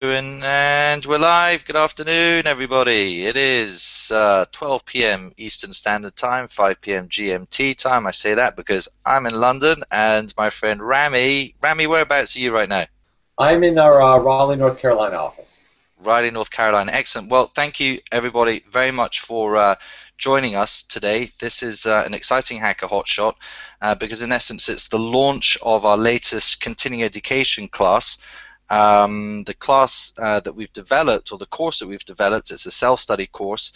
And we're live. Good afternoon, everybody. It is 12 p.m. Eastern Standard Time, 5 p.m. GMT time. I say that because I'm in London, and my friend Rami. Rami, whereabouts are you right now? I'm in our Raleigh, North Carolina office. Raleigh, North Carolina. Excellent. Well, thank you, everybody, very much for joining us today. This is an exciting Hacker Hotshot because, in essence, it's the launch of our latest continuing education class. The class that we've developed, or the course that we've developed, it's a self-study course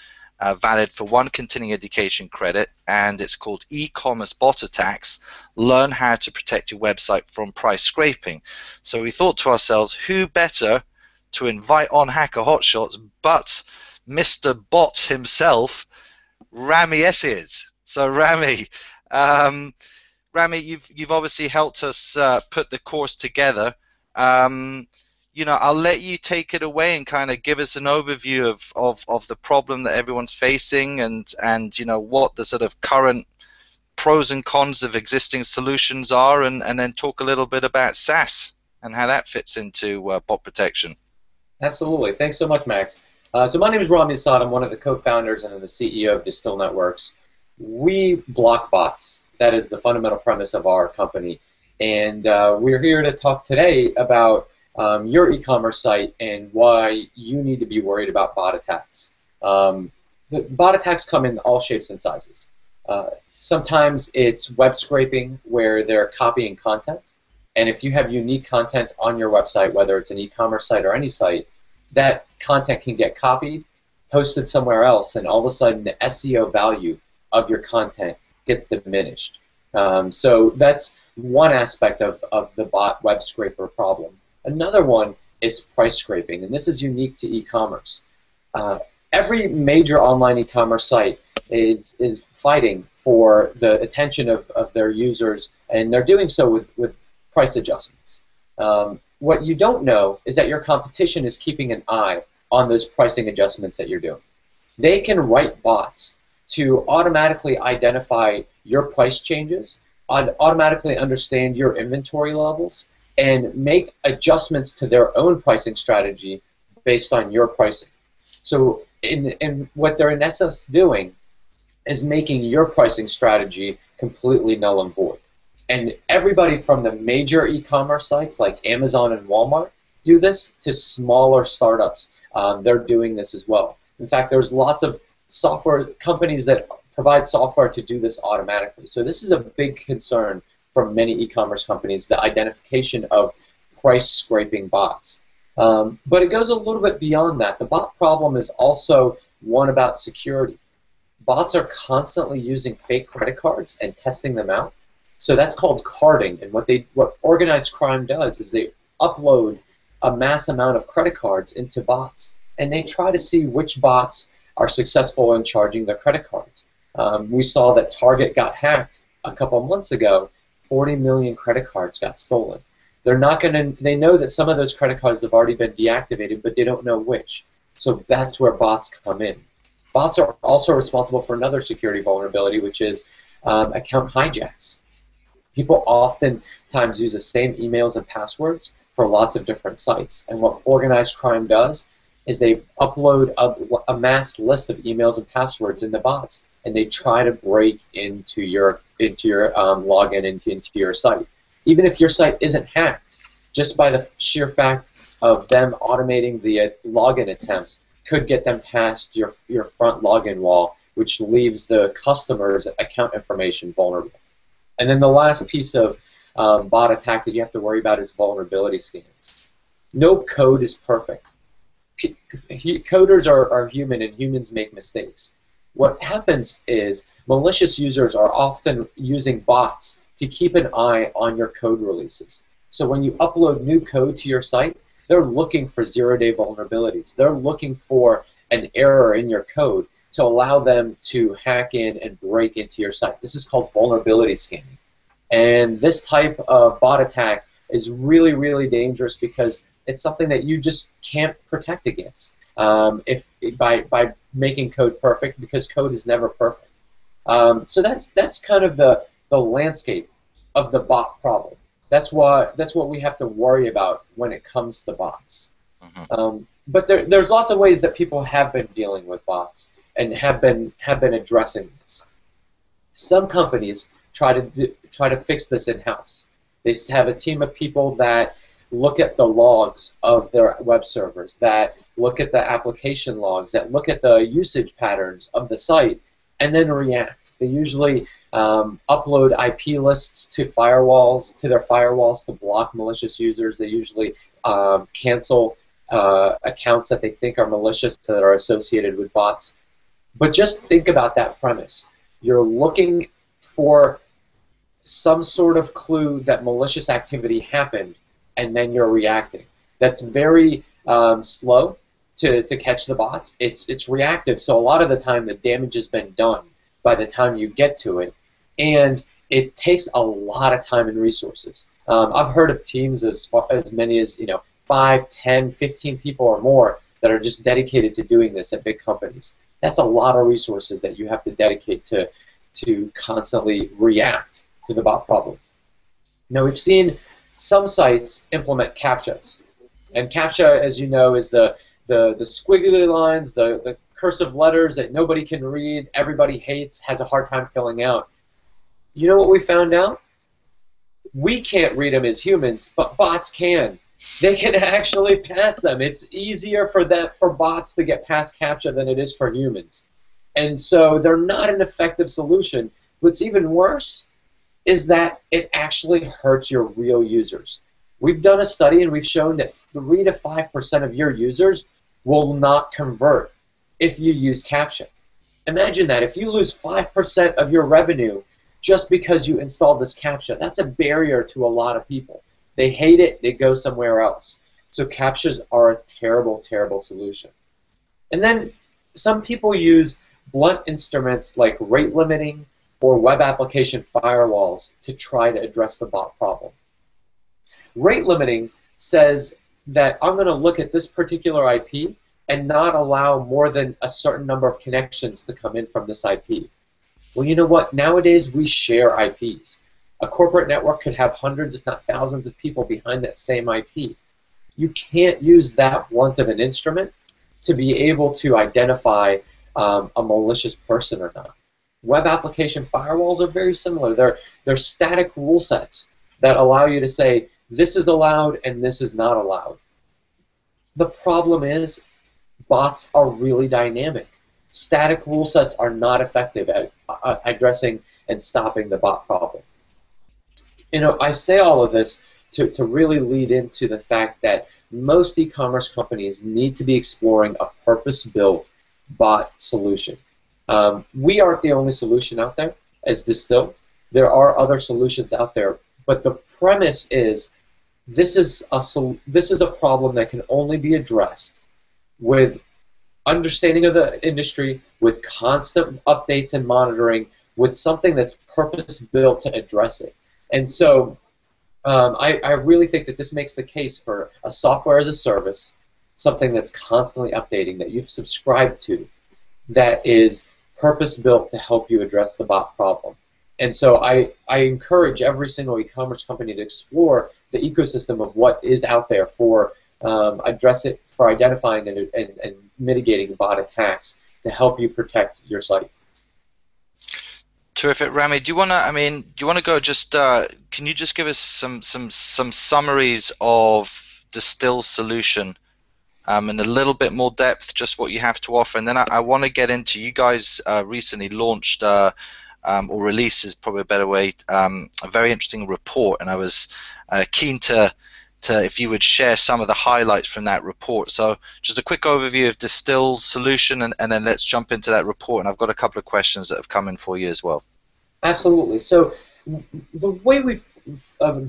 valid for one continuing education credit, and it's called E-commerce Bot Attacks: Learn How to Protect Your Website from Price Scraping. So we thought to ourselves, who better to invite on Hacker Hotshots but Mr. Bot himself, Rami Essayed. So Rami, you've obviously helped us put the course together. I'll let you take it away and kind of give us an overview of the problem that everyone's facing, and what the sort of current pros and cons of existing solutions are, and then talk a little bit about SaaS and how that fits into bot protection. Absolutely. Thanks so much, Max. So my name is Rami Assad. I'm one of the co-founders and the CEO of Distil Networks. We block bots. That is the fundamental premise of our company. And we're here to talk today about your e-commerce site and why you need to be worried about bot attacks. The bot attacks come in all shapes and sizes. Sometimes it's web scraping, where they're copying content. And if you have unique content on your website, whether it's an e-commerce site or any site, that content can get copied, posted somewhere else, and all of a sudden the SEO value of your content gets diminished. So that's one aspect of the bot web scraper problem. Another one is price scraping, and this is unique to e-commerce. Every major online e-commerce site is fighting for the attention of their users, and they're doing so with price adjustments. What you don't know is that your competition is keeping an eye on those pricing adjustments that you're doing. They can write bots to automatically identify your price changes, automatically understand your inventory levels, and make adjustments to their own pricing strategy based on your pricing. So in what they're in essence doing is making your pricing strategy completely null and void. And everybody from the major e-commerce sites like Amazon and Walmart do this to smaller startups. They're doing this as well. In fact, there's lots of software companies that provide software to do this automatically. So this is a big concern for many e-commerce companies, the identification of price scraping bots. But it goes a little bit beyond that. The bot problem is also one about security. Bots are constantly using fake credit cards and testing them out. So that's called carding. And what organized crime does is they upload a mass amount of credit cards into bots, and they try to see which bots are successful in charging their credit cards. We saw that Target got hacked a couple months ago. 40 million credit cards got stolen. They know that some of those credit cards have already been deactivated, but they don't know which. So that's where bots come in. Bots are also responsible for another security vulnerability, which is account hijacks. People oftentimes use the same emails and passwords for lots of different sites. And what organized crime does is they upload a mass list of emails and passwords in the bots, and they try to break into your login into your site. Even if your site isn't hacked, just by the sheer fact of them automating the login attempts could get them past your front login wall, which leaves the customer's account information vulnerable. And then the last piece of bot attack that you have to worry about is vulnerability scans. No code is perfect. Coders are human, and humans make mistakes. What happens is malicious users are often using bots to keep an eye on your code releases. So when you upload new code to your site, they're looking for zero-day vulnerabilities. They're looking for an error in your code to allow them to hack in and break into your site. This is called vulnerability scanning. And this type of bot attack is really, really dangerous because it's something that you just can't protect against by making code perfect, because code is never perfect. So that's kind of the landscape of the bot problem. That's what we have to worry about when it comes to bots. But there's lots of ways that people have been dealing with bots and have been addressing this. Some companies try to fix this in-house. They have a team of people that look at the logs of their web servers, that look at the application logs, that look at the usage patterns of the site, and then react. They usually upload IP lists to their firewalls to block malicious users. They usually cancel accounts that they think are malicious that are associated with bots. But just think about that premise. You're looking for some sort of clue that malicious activity happened, and then you're reacting. That's very slow to catch the bots. It's reactive, so a lot of the time the damage has been done by the time you get to it, and it takes a lot of time and resources. I've heard of teams as many as 5, 10, 15 people or more that are just dedicated to doing this at big companies. That's a lot of resources that you have to dedicate to constantly react to the bot problem. Now, we've seen some sites implement CAPTCHAs, and CAPTCHA, as you know, is the squiggly lines, the cursive letters that nobody can read, everybody hates, has a hard time filling out. You know what we found out? We can't read them as humans, but bots can. They can actually pass them. It's easier for bots to get past CAPTCHA than it is for humans. And so they're not an effective solution. What's even worse is that it actually hurts your real users. We've done a study and we've shown that 3 to 5% of your users will not convert if you use CAPTCHA. Imagine that. If you lose 5% of your revenue just because you installed this CAPTCHA, that's a barrier to a lot of people. They hate it, they go somewhere else. So CAPTCHAs are a terrible, terrible solution. And then some people use blunt instruments like rate limiting or web application firewalls to try to address the bot problem. Rate limiting says that I'm going to look at this particular IP and not allow more than a certain number of connections to come in from this IP. Well, you know what? Nowadays we share IPs. A corporate network could have hundreds, if not thousands, of people behind that same IP. You can't use that blunt of an instrument to be able to identify a malicious person or not. Web application firewalls are very similar. They're static rule sets that allow you to say this is allowed and this is not allowed. The problem is bots are really dynamic. Static rule sets are not effective at addressing and stopping the bot problem. I say all of this to really lead into the fact that most e-commerce companies need to be exploring a purpose-built bot solution. We aren't the only solution out there as Distil. There are other solutions out there, but the premise is this is a problem that can only be addressed with understanding of the industry, with constant updates and monitoring, with something that's purpose-built to address it. And so I really think that this makes the case for a software as a service, something that's constantly updating, that you've subscribed to, that is purpose-built to help you address the bot problem. And so I encourage every single e-commerce company to explore the ecosystem of what is out there for identifying and mitigating bot attacks to help you protect your site. Terrific, Rami. Do you want to go just? Can you just give us some summaries of Distil solution, in a little bit more depth, just what you have to offer, and then I want to get into, you guys recently launched or released is probably a better way, a very interesting report, and I was keen to if you would share some of the highlights from that report. So just a quick overview of Distil solution, and then let's jump into that report, and I've got a couple of questions that have come in for you as well. Absolutely. So the way we've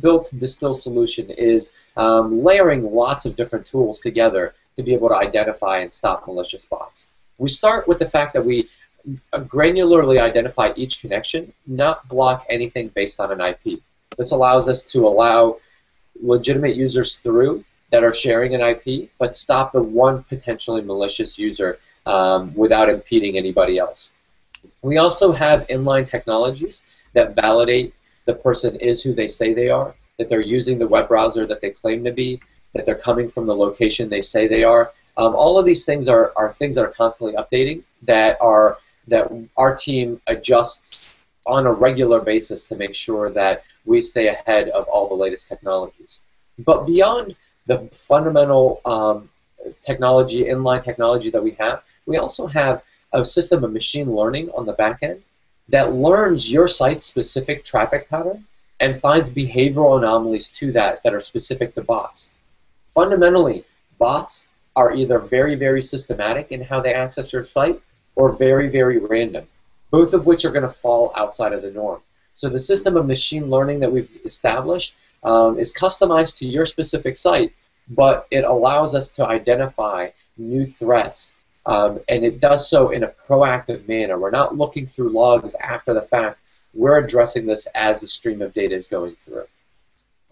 built Distil solution is layering lots of different tools together to be able to identify and stop malicious bots. We start with the fact that we granularly identify each connection, not block anything based on an IP. This allows us to allow legitimate users through that are sharing an IP, but stop the one potentially malicious user without impeding anybody else. We also have inline technologies that validate the person is who they say they are, that they're using the web browser that they claim to be, that they're coming from the location they say they are. All of these things are things that are constantly updating, that our team adjusts on a regular basis to make sure that we stay ahead of all the latest technologies. But beyond the fundamental technology, inline technology that we have, we also have a system of machine learning on the back end that learns your site-specific traffic pattern and finds behavioral anomalies to that are specific to bots. Fundamentally, bots are either very, very systematic in how they access your site or very, very random, both of which are going to fall outside of the norm. So the system of machine learning that we've established is customized to your specific site, but it allows us to identify new threats, and it does so in a proactive manner. We're not looking through logs after the fact. We're addressing this as the stream of data is going through.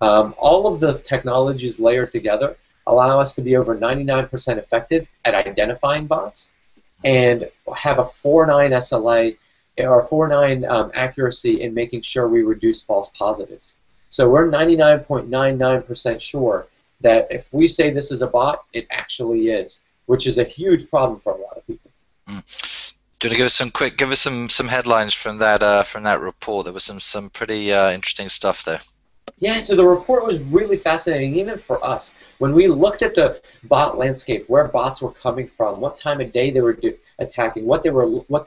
All of the technologies layered together allow us to be over 99% effective at identifying bots and have a 4.9 SLA or 4.9 accuracy in making sure we reduce false positives. So we're 99.99% sure that if we say this is a bot, it actually is, which is a huge problem for a lot of people. Do you want to give us some headlines from that report? There was some pretty interesting stuff there. Yeah, so the report was really fascinating, even for us. When we looked at the bot landscape, where bots were coming from, what time of day they were attacking, what they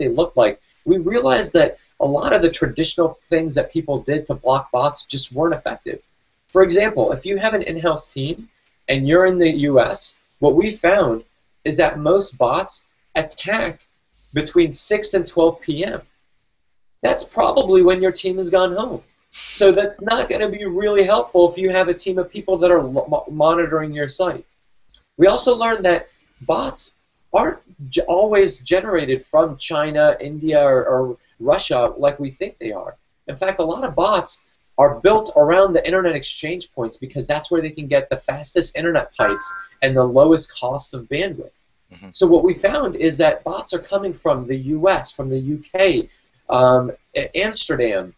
looked like, we realized that a lot of the traditional things that people did to block bots just weren't effective. For example, if you have an in-house team and you're in the US, what we found is that most bots attack between 6 and 12 p.m. That's probably when your team has gone home. So that's not going to be really helpful if you have a team of people that are monitoring your site. We also learned that bots aren't always generated from China, India, or Russia like we think they are. In fact, a lot of bots are built around the internet exchange points because that's where they can get the fastest internet pipes and the lowest cost of bandwidth. So what we found is that bots are coming from the US, from the UK, Amsterdam,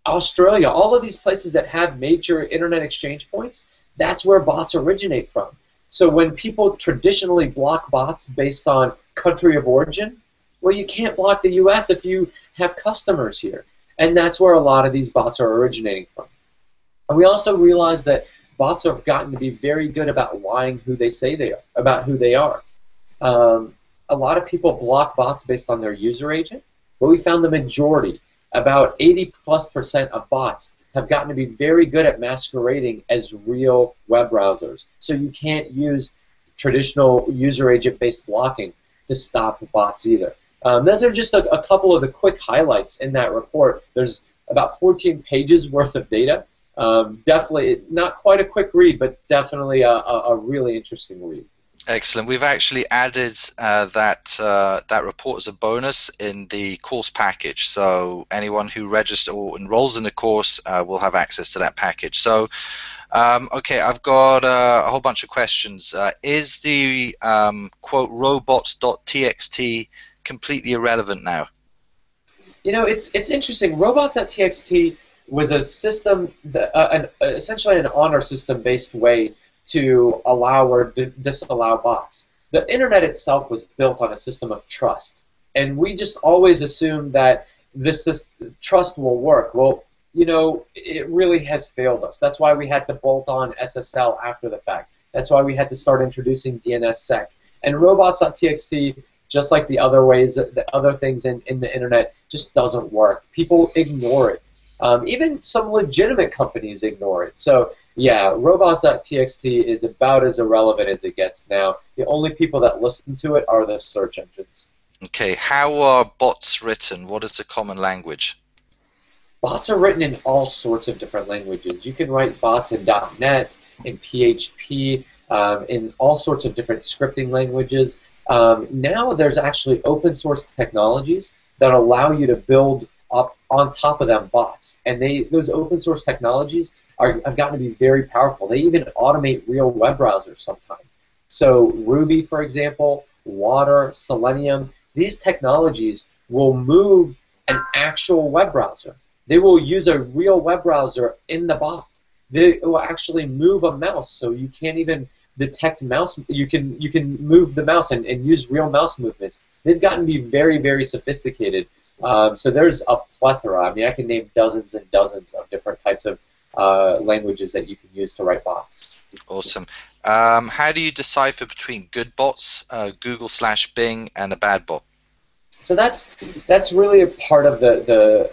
Australia, all of these places that have major internet exchange points, that's where bots originate from. So when people traditionally block bots based on country of origin, well, you can't block the US if you have customers here. And that's where a lot of these bots are originating from. And we also realized that bots have gotten to be very good about lying who they say they are, about who they are. A lot of people block bots based on their user agent, but we found the majority, about 80+% of bots, have gotten to be very good at masquerading as real web browsers. So you can't use traditional user agent-based blocking to stop bots either. Those are just a couple of the quick highlights in that report. There's about 14 pages worth of data. Definitely not quite a quick read, but definitely a really interesting read. Excellent. We've actually added that report as a bonus in the course package. So anyone who registers or enrolls in the course will have access to that package. So, okay, I've got a whole bunch of questions. Is the quote robots.txt completely irrelevant now? You know, it's interesting. Robots.txt was a system, essentially an honor system-based way to allow or disallow bots. The internet itself was built on a system of trust, and we just always assumed that this trust will work. Well, you know, it really has failed us. That's why we had to bolt on SSL after the fact. That's why we had to start introducing DNSSEC. And robots.txt, just like the other ways, the other things in the internet, just doesn't work. People ignore it. Even some legitimate companies ignore it. So yeah, robots.txt is about as irrelevant as it gets now. The only people that listen to it are the search engines. Okay, how are bots written? What is the common language? Bots are written in all sorts of different languages. You can write bots in .NET, in PHP, in all sorts of different scripting languages. Now there's actually open source technologies that allow you to build up on top of them bots. And those open source technologies have gotten to be very powerful. They even automate real web browsers sometimes. So Ruby, for example, Water, Selenium, these technologies will move an actual web browser. They will use a real web browser in the bot. They will actually move a mouse, so you can't even detect mouse. You can move the mouse and use real mouse movements. They've gotten to be very, very sophisticated. So there's a plethora. I mean, I can name dozens and dozens of different types of languages that you can use to write bots. Awesome. How do you decipher between good bots, Google/Bing, and a bad bot? So that's really a part of the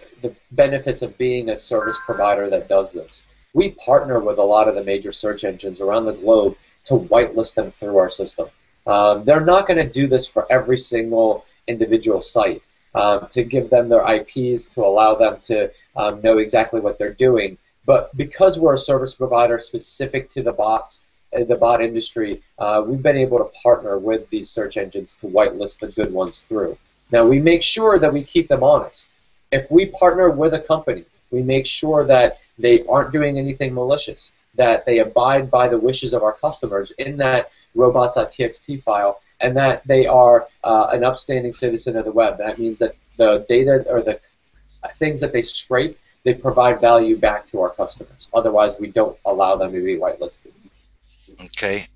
benefits of being a service provider that does this. We partner with a lot of the major search engines around the globe to whitelist them through our system. They're not going to do this for every single individual site, to give them their IPs, to allow them to know exactly what they're doing. But because we're a service provider specific to the bots, the bot industry, we've been able to partner with these search engines to whitelist the good ones through. Now, we make sure that we keep them honest. If we partner with a company, we make sure that they aren't doing anything malicious, that they abide by the wishes of our customers in that robots.txt file, and that they are an upstanding citizen of the web. That means that the data or the things that they scrape, they provide value back to our customers. Otherwise, we don't allow them to be whitelisted. Okay.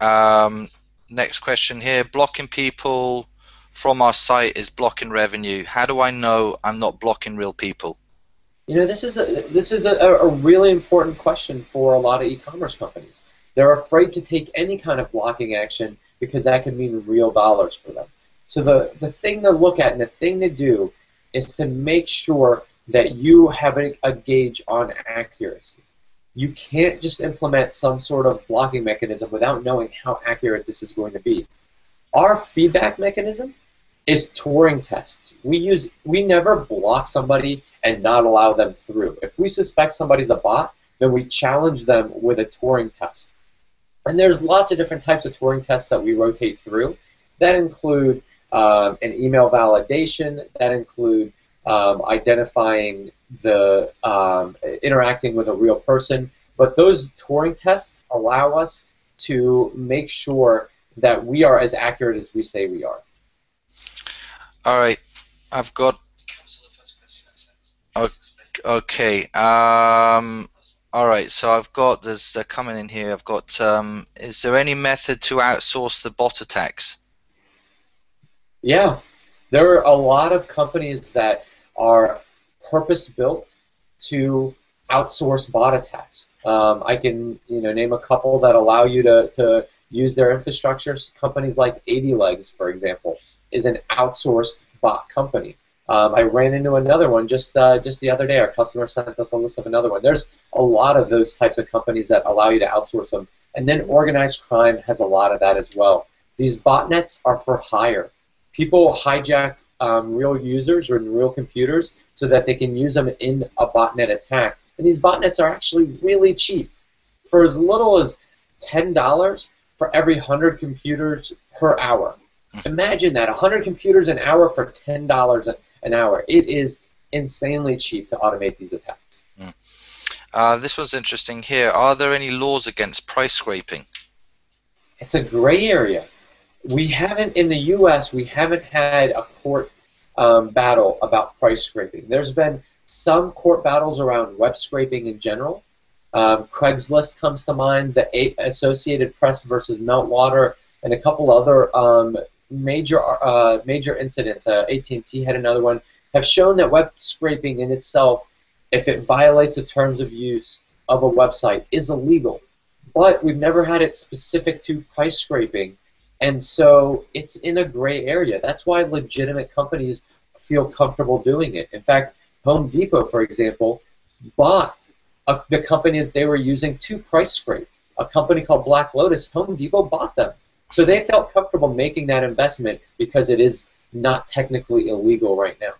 Next question here. Blocking people from our site is blocking revenue. How do I know I'm not blocking real people? You know, this is a really important question for a lot of e-commerce companies. They're afraid to take any kind of blocking action because that can mean real dollars for them. So the thing to look at and the thing to do is to make sure that you have a gauge on accuracy. You can't just implement some sort of blocking mechanism without knowing how accurate this is going to be. Our feedback mechanism is Turing tests. We never block somebody and not allow them through. If we suspect somebody's a bot, then we challenge them with a Turing test. And there's lots of different types of Turing tests that we rotate through. That include an email validation. That include identifying the interacting with a real person. But those Turing tests allow us to make sure that we are as accurate as we say we are. All right, I've got. Okay. All right. So I've got. They're coming in here. I've got. Is there any method to outsource the bot attacks? Yeah, there are a lot of companies that are purpose-built to outsource bot attacks. I can name a couple that allow you to use their infrastructures. Companies like 80 Legs, for example, is an outsourced bot company. I ran into another one just the other day. Our customer sent us a list of another one. There's a lot of those types of companies that allow you to outsource them. And then organized crime has a lot of that as well. These botnets are for hire. People hijack real users or real computers so that they can use them in a botnet attack. And these botnets are actually really cheap. For as little as $10 for every 100 computers per hour. Imagine that, 100 computers an hour for $10 an hour. It is insanely cheap to automate these attacks. This one's interesting here. Are there any laws against price scraping? It's a gray area. We haven't, in the U.S., we haven't had a court battle about price scraping. There's been some court battles around web scraping in general. Craigslist comes to mind, the Associated Press versus Meltwater, and a couple other major incidents. AT&T had another one, have shown that web scraping in itself, if it violates the terms of use of a website, is illegal. But we've never had it specific to price scraping, and so it's in a gray area. That's why legitimate companies feel comfortable doing it. In fact, Home Depot, for example, bought the company that they were using to price scrape, a company called Black Lotus. Home Depot bought them. So they felt comfortable making that investment because it is not technically illegal right now.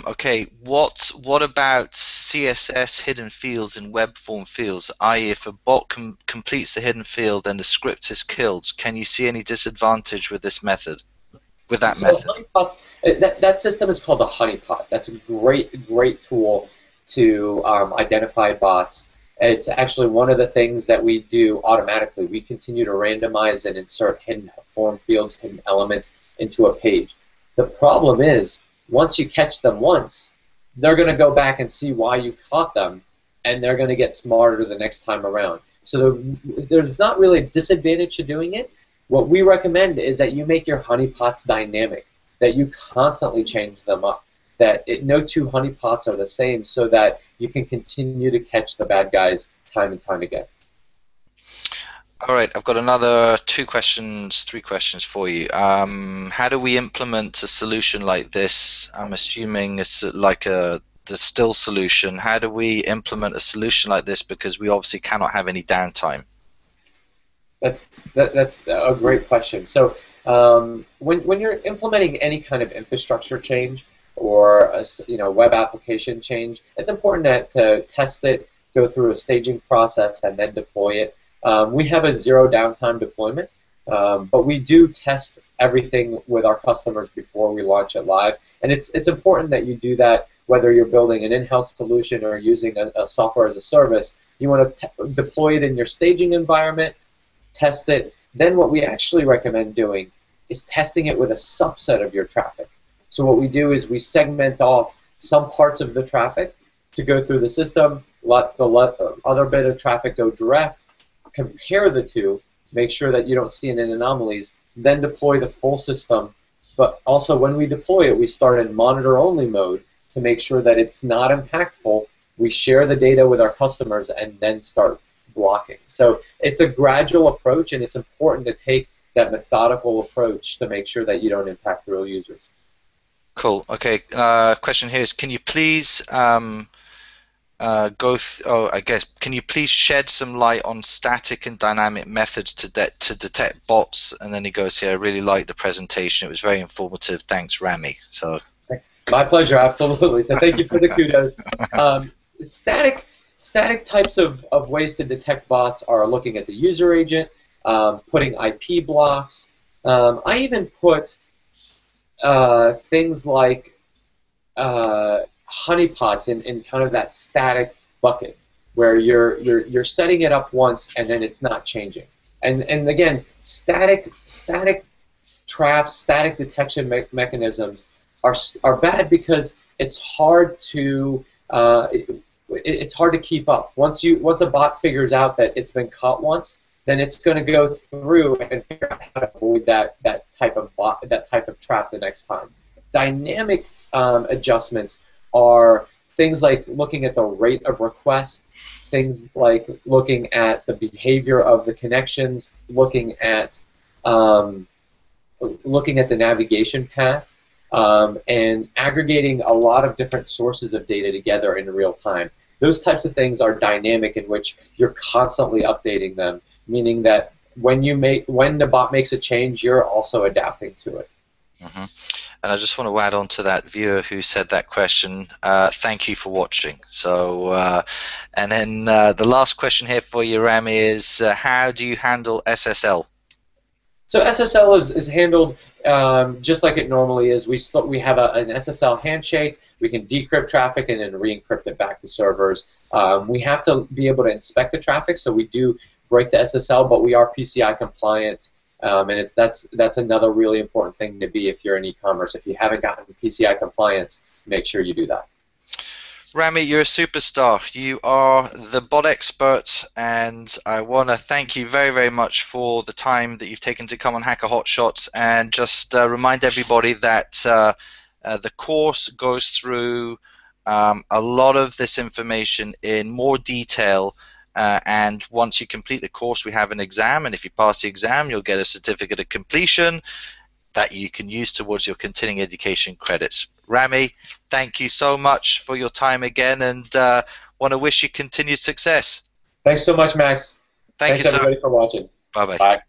Okay, what about CSS hidden fields in web form fields? I.e., if a bot completes the hidden field and the script is killed, can you see any disadvantage with this method? With that method? Honeypot, that system is called a honeypot. That's a great tool to identify bots. It's actually one of the things that we do automatically. We continue to randomize and insert hidden form fields, hidden elements into a page. The problem is, once you catch them once, they're going to go back and see why you caught them, and they're going to get smarter the next time around. So there's not really a disadvantage to doing it. What we recommend is that you make your honeypots dynamic, that you constantly change them up, that no two honeypots are the same, so that you can continue to catch the bad guys time and time again. All right, I've got another three questions for you. How do we implement a solution like this? I'm assuming it's like a Distil solution. How do we implement a solution like this? Because we obviously cannot have any downtime. That's a great question. So when you're implementing any kind of infrastructure change or a web application change, it's important to test it, go through a staging process, and then deploy it. We have a zero downtime deployment, but we do test everything with our customers before we launch it live. And it's important that you do that whether you're building an in-house solution or using a software as a service. You want to deploy it in your staging environment, test it. Then what we actually recommend doing is testing it with a subset of your traffic. So what we do is we segment off some parts of the traffic to go through the system, let the other bit of traffic go direct, compare the two, make sure that you don't see any anomalies, then deploy the full system. But also when we deploy it, we start in monitor-only mode to make sure that it's not impactful. We share the data with our customers and then start blocking. So it's a gradual approach, and it's important to take that methodical approach to make sure that you don't impact real users. Cool. Okay. Question here is: can you please can you please shed some light on static and dynamic methods to detect bots? And then he goes here, I really liked the presentation. It was very informative. Thanks, Rami. So my pleasure, absolutely. So thank you for the kudos. Static types of ways to detect bots are looking at the user agent, putting IP blocks. I even put things like honeypots in kind of that static bucket where you're setting it up once and then it's not changing. And again, static traps, static detection mechanisms are bad because it's hard to keep up. Once a bot figures out that it's been caught once, then it's going to go through and figure out how to avoid that type of trap the next time. Dynamic adjustments are things like looking at the rate of request, things like looking at the behavior of the connections, looking at the navigation path, and aggregating a lot of different sources of data together in real time. Those types of things are dynamic, in which you're constantly updating them, meaning that when the bot makes a change, you're also adapting to it. Mm-hmm. And I just want to add on to that viewer who said that question. Thank you for watching. So, and then the last question here for you, Rami, is how do you handle SSL? So SSL is handled just like it normally is. We have an SSL handshake. We can decrypt traffic and then re-encrypt it back to servers. We have to be able to inspect the traffic, so we do break the SSL, but we are PCI compliant. And that's another really important thing to be if you're in e-commerce. If you haven't gotten PCI compliance, make sure you do that. Rami, you're a superstar. You are the bot expert, and I want to thank you very, very much for the time that you've taken to come on Hacker Hotshots, and just remind everybody that the course goes through a lot of this information in more detail. And once you complete the course, we have an exam, and if you pass the exam, you'll get a certificate of completion that you can use towards your continuing education credits. Rami, thank you so much for your time again, and want to wish you continued success. Thanks so much, Max. Thanks everybody for watching. Bye-bye. Bye.